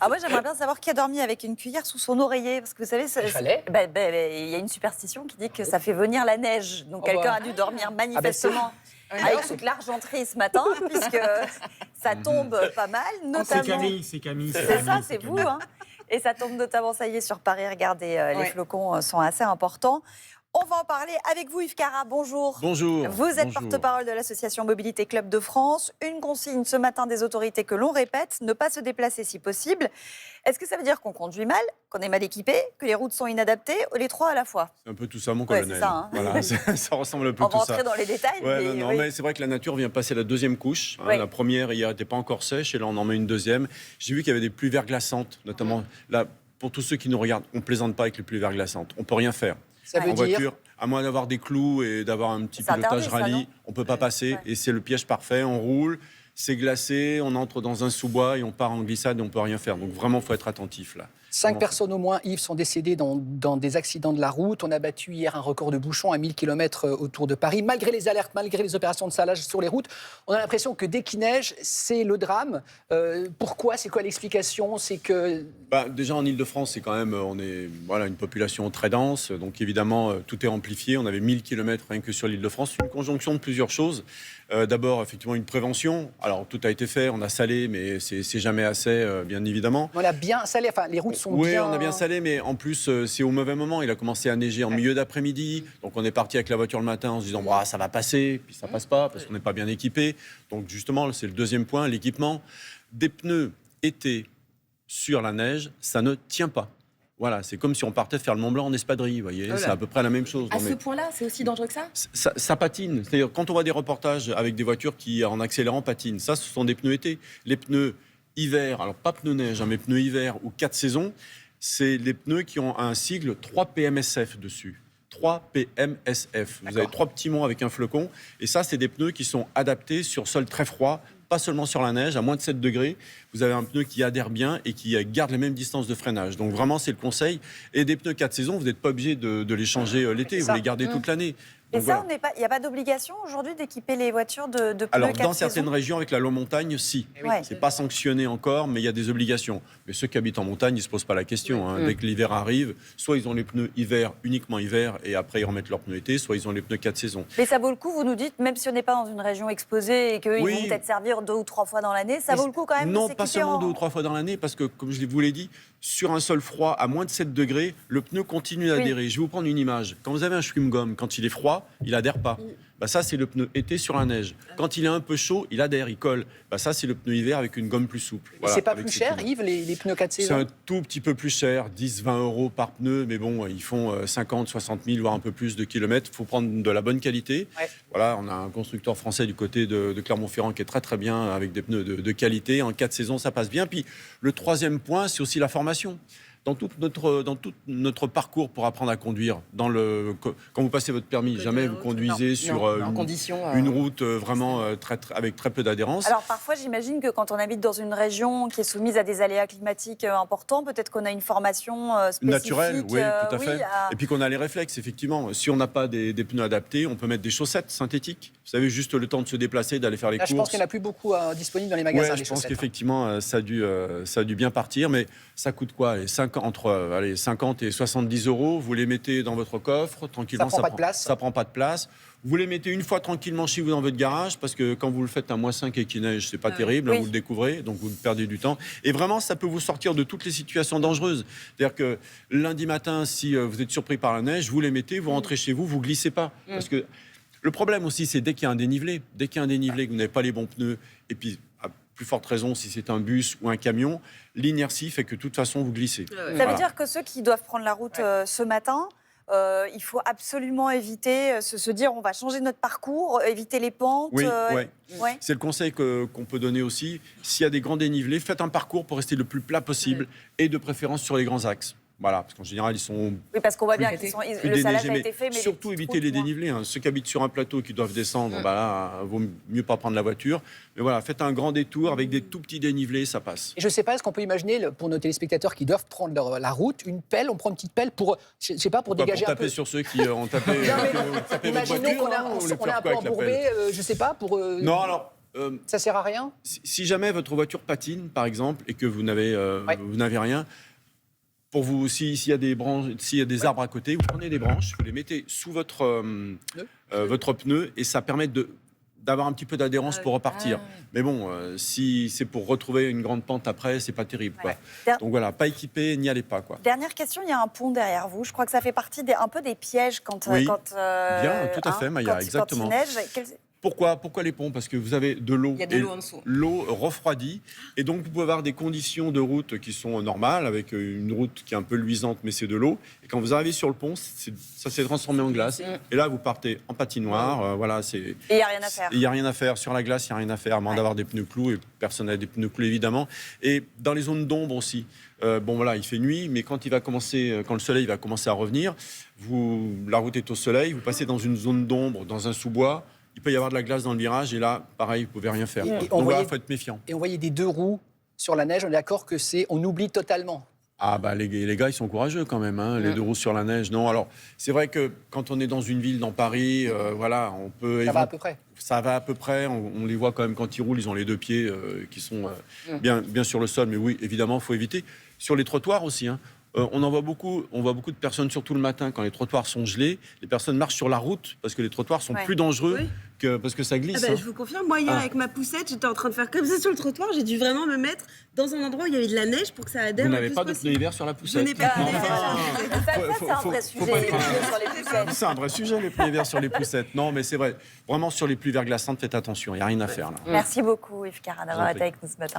Ah ouais, j'aimerais bien savoir qui a dormi avec une cuillère sous son oreiller, parce que vous savez, Il fallait. il y a une superstition qui dit que ça fait venir la neige. Donc quelqu'un a dû dormir manifestement avec toute l'argenterie ce matin, puisque ça tombe pas mal, notamment. C'est Camille. C'est ça, c'est vous. Hein. Et ça tombe notamment, ça y est, sur Paris. Regardez, les flocons sont assez importants. On va en parler avec vous, Yves Carra. Bonjour. Bonjour. Vous êtes porte-parole de l'association Mobilité Club de France. Une consigne ce matin des autorités que l'on répète, ne pas se déplacer si possible. Est-ce que ça veut dire qu'on conduit mal, qu'on est mal équipé, que les routes sont inadaptées, ou les trois à la fois? C'est un peu tout ça, mon colonel. C'est ça, hein. Voilà, ça ressemble un peu On tout va ça. rentrer dans les détails. Mais c'est vrai que la nature vient passer la deuxième couche. Hein. La première, hier, n'était pas encore sèche, et là, on en met une deuxième. J'ai vu qu'il y avait des pluies verglaçantes, notamment là, pour tous ceux qui nous regardent. On ne plaisante pas avec les pluies verglaçantes. On ne peut rien faire. Ça veut en dire voiture, à moins d'avoir des clous et d'avoir un petit pilotage rallye, on ne peut pas passer. Et c'est le piège parfait. On roule, c'est glacé, on entre dans un sous-bois et on part en glissade et on ne peut rien faire. Donc vraiment, il faut être attentif là. 5 personnes au moins, Yves, sont décédées dans des accidents de la route. On a battu hier un record de bouchons à 1000 km autour de Paris. Malgré les alertes, malgré les opérations de salage sur les routes, on a l'impression que dès qu'il neige, c'est le drame. Pourquoi? C'est quoi l'explication? C'est que... Déjà en Ile-de-France, c'est quand même, on est une population très dense. Donc évidemment, tout est amplifié. On avait 1000 km rien que sur l'Ile-de-France. C'est une conjonction de plusieurs choses. D'abord, effectivement, une prévention. Alors, tout a été fait, on a salé, mais c'est jamais assez, bien évidemment. On a bien salé, enfin, les routes sont bien... Oui, on a bien salé, mais en plus, c'est au mauvais moment. Il a commencé à neiger en milieu d'après-midi. Donc, on est parti avec la voiture le matin en se disant, ça va passer, puis ça passe pas, parce qu'on n'est pas bien équipé. Donc, justement, c'est le deuxième point, l'équipement. Des pneus été sur la neige, ça ne tient pas. Voilà, c'est comme si on partait faire le Mont Blanc en espadrille, vous voyez, c'est à peu près la même chose. À ce point-là, c'est aussi dangereux que ça? Ça patine. C'est-à-dire, quand on voit des reportages avec des voitures qui, en accélérant, patinent, ça, ce sont des pneus été. Les pneus hiver, alors pas pneus neige, mais pneus hiver ou 4 saisons, c'est les pneus qui ont un sigle 3PMSF dessus. 3PMSF. Vous avez 3 petits mots avec un flocon. Et ça, c'est des pneus qui sont adaptés sur sol très froid, pas seulement sur la neige, à moins de 7 degrés. Vous avez un pneu qui adhère bien et qui garde les mêmes distances de freinage. Donc vraiment, c'est le conseil. Et des pneus 4 saisons, vous n'êtes pas obligé de les changer l'été, vous les gardez toute l'année. Et donc, ça, il n'y a pas d'obligation aujourd'hui d'équiper les voitures de pneus 4 alors, saisons? dans certaines régions, avec la loi montagne, si. C'est pas sanctionné encore, mais il y a des obligations. Mais ceux qui habitent en montagne, ils ne se posent pas la question. Hein. Dès que l'hiver arrive, soit ils ont les pneus hiver, uniquement hiver, et après ils remettent leurs pneus été, soit ils ont les pneus 4 saisons. Mais ça vaut le coup, vous nous dites, même si on n'est pas dans une région exposée et qu'ils vont peut-être servir 2 ou 3 fois dans l'année, ça vaut le coup quand même? Non, pas seulement 2 ou 3 fois dans l'année, parce que, comme je vous l'ai dit, sur un sol froid, à moins de 7 degrés, le pneu continue d'adhérer. Je vais vous prendre une image. Quand vous avez un chewing-gum, quand il est froid, il adhère pas. Ça, c'est le pneu été sur la neige. Quand il est un peu chaud, il adhère, il colle. Ça, c'est le pneu hiver avec une gomme plus souple. Voilà, c'est pas plus cher, Yves, les pneus 4 saisons? C'est un tout petit peu plus cher, 10-20 euros par pneu, mais bon, ils font 50, 60 000, voire un peu plus de kilomètres. Il faut prendre de la bonne qualité. Voilà, on a un constructeur français du côté de Clermont-Ferrand qui est très très bien, avec des pneus de qualité. En 4 saisons, ça passe bien. Puis le troisième point, c'est aussi la formation. Dans tout notre parcours pour apprendre à conduire, quand vous passez votre permis, jamais vous conduisez sur une route vraiment avec très peu d'adhérence. Alors parfois, j'imagine que quand on habite dans une région qui est soumise à des aléas climatiques importants, peut-être qu'on a une formation spécifique. Naturelle, oui, tout à fait. Et puis qu'on a les réflexes, effectivement. Si on n'a pas des pneus adaptés, on peut mettre des chaussettes synthétiques. Vous savez, juste le temps de se déplacer, d'aller faire les courses. Je pense qu'il n'y en a plus beaucoup disponibles dans les magasins. Je pense qu'effectivement, ça a dû bien partir, mais ça coûte quoi? Entre 50 et 70 euros, vous les mettez dans votre coffre, tranquillement. Ça prend pas de place. Vous les mettez une fois tranquillement chez vous dans votre garage, parce que quand vous le faites à -5 et qu'il neige, c'est pas terrible, vous le découvrez, donc vous perdez du temps. Et vraiment, ça peut vous sortir de toutes les situations dangereuses. C'est-à-dire que lundi matin, si vous êtes surpris par la neige, vous les mettez, vous rentrez chez vous, vous glissez pas. Parce que le problème aussi, c'est dès qu'il y a un dénivelé, que vous n'avez pas les bons pneus, et puis plus forte raison si c'est un bus ou un camion, l'inertie fait que de toute façon vous glissez. Ça veut dire que ceux qui doivent prendre la route ce matin, il faut absolument éviter, se dire on va changer notre parcours, éviter les pentes. Oui. C'est le conseil qu'on peut donner aussi. S'il y a des grands dénivelés, faites un parcours pour rester le plus plat possible et de préférence sur les grands axes. Voilà, parce qu'en général, ils sont. Oui, parce qu'on voit bien que le salage a été fait, mais surtout éviter les dénivelés. Hein. Ceux qui habitent sur un plateau qui doivent descendre, là, vaut mieux pas prendre la voiture. Mais voilà, faites un grand détour avec des tout petits dénivelés, ça passe. Et je ne sais pas, est-ce qu'on peut imaginer, pour nos téléspectateurs qui doivent prendre la route, une pelle, on prend une petite pelle pour, je sais pas, pour dégager pour un peu. taper sur ceux qui ont tapé. Imaginons qu'on a un peu embourbé, je ne sais pas, pour. Non, alors. Ça sert à rien? Si jamais votre voiture patine, par exemple, et que vous n'avez rien, pour vous, s'il y a des branches, s'il y a des arbres à côté, vous prenez des branches, vous les mettez sous votre pneu, et ça permet d'avoir un petit peu d'adhérence pour repartir. Mais bon, si c'est pour retrouver une grande pente après, c'est pas terrible, quoi. Donc voilà, pas équipé, n'y allez pas, quoi. Dernière question, il y a un pont derrière vous. Je crois que ça fait partie un peu des pièges quand... Bien, tout à fait, Maya, exactement. Quand il neige. Pourquoi les ponts? Parce que vous avez de l'eau. Il y a de l'eau en dessous. L'eau refroidit. Et donc, vous pouvez avoir des conditions de route qui sont normales, avec une route qui est un peu luisante, mais c'est de l'eau. Et quand vous arrivez sur le pont, ça s'est transformé en glace. Et là, vous partez en patinoire. Voilà, et il n'y a rien à faire. Il n'y a rien à faire. Sur la glace, il n'y a rien à faire, à moins d'avoir des pneus clous. Et personne n'a des pneus clous, évidemment. Et dans les zones d'ombre aussi. Bon, voilà, il fait nuit, mais quand le soleil va commencer à revenir, la route est au soleil, vous passez dans une zone d'ombre, dans un sous-bois. Il peut y avoir de la glace dans le virage et là, pareil, vous ne pouvez rien faire. Donc il faut être méfiant. Et on voyait des 2 roues sur la neige, on est d'accord que on oublie totalement. Ah bah les gars, ils sont courageux quand même, hein, les 2 roues sur la neige. Non, alors c'est vrai que quand on est dans une ville, dans Paris, voilà, on peut... Ça va à peu près. Ça va à peu près, on les voit quand même quand ils roulent, ils ont les 2 pieds qui sont bien sur le sol. Mais oui, évidemment, il faut éviter. Sur les trottoirs aussi, hein. On voit beaucoup de personnes, surtout le matin, quand les trottoirs sont gelés. Les personnes marchent sur la route parce que les trottoirs sont plus dangereux parce que ça glisse. Je vous confirme, moi hier avec ma poussette, j'étais en train de faire comme ça sur le trottoir. J'ai dû vraiment me mettre dans un endroit où il y avait de la neige pour que ça adhère. Vous n'avez pas de pneus hiver sur la poussette? Je n'ai pas de pneus hiver. C'est un vrai sujet, les pneus sur les poussettes. C'est un vrai sujet, les pneus hiver sur les poussettes. Non, mais c'est vrai. Vraiment, sur les pluies verglaçantes, faites attention. Il n'y a rien à faire là. Merci beaucoup, Yves Carat, d'avoir été avec nous ce matin.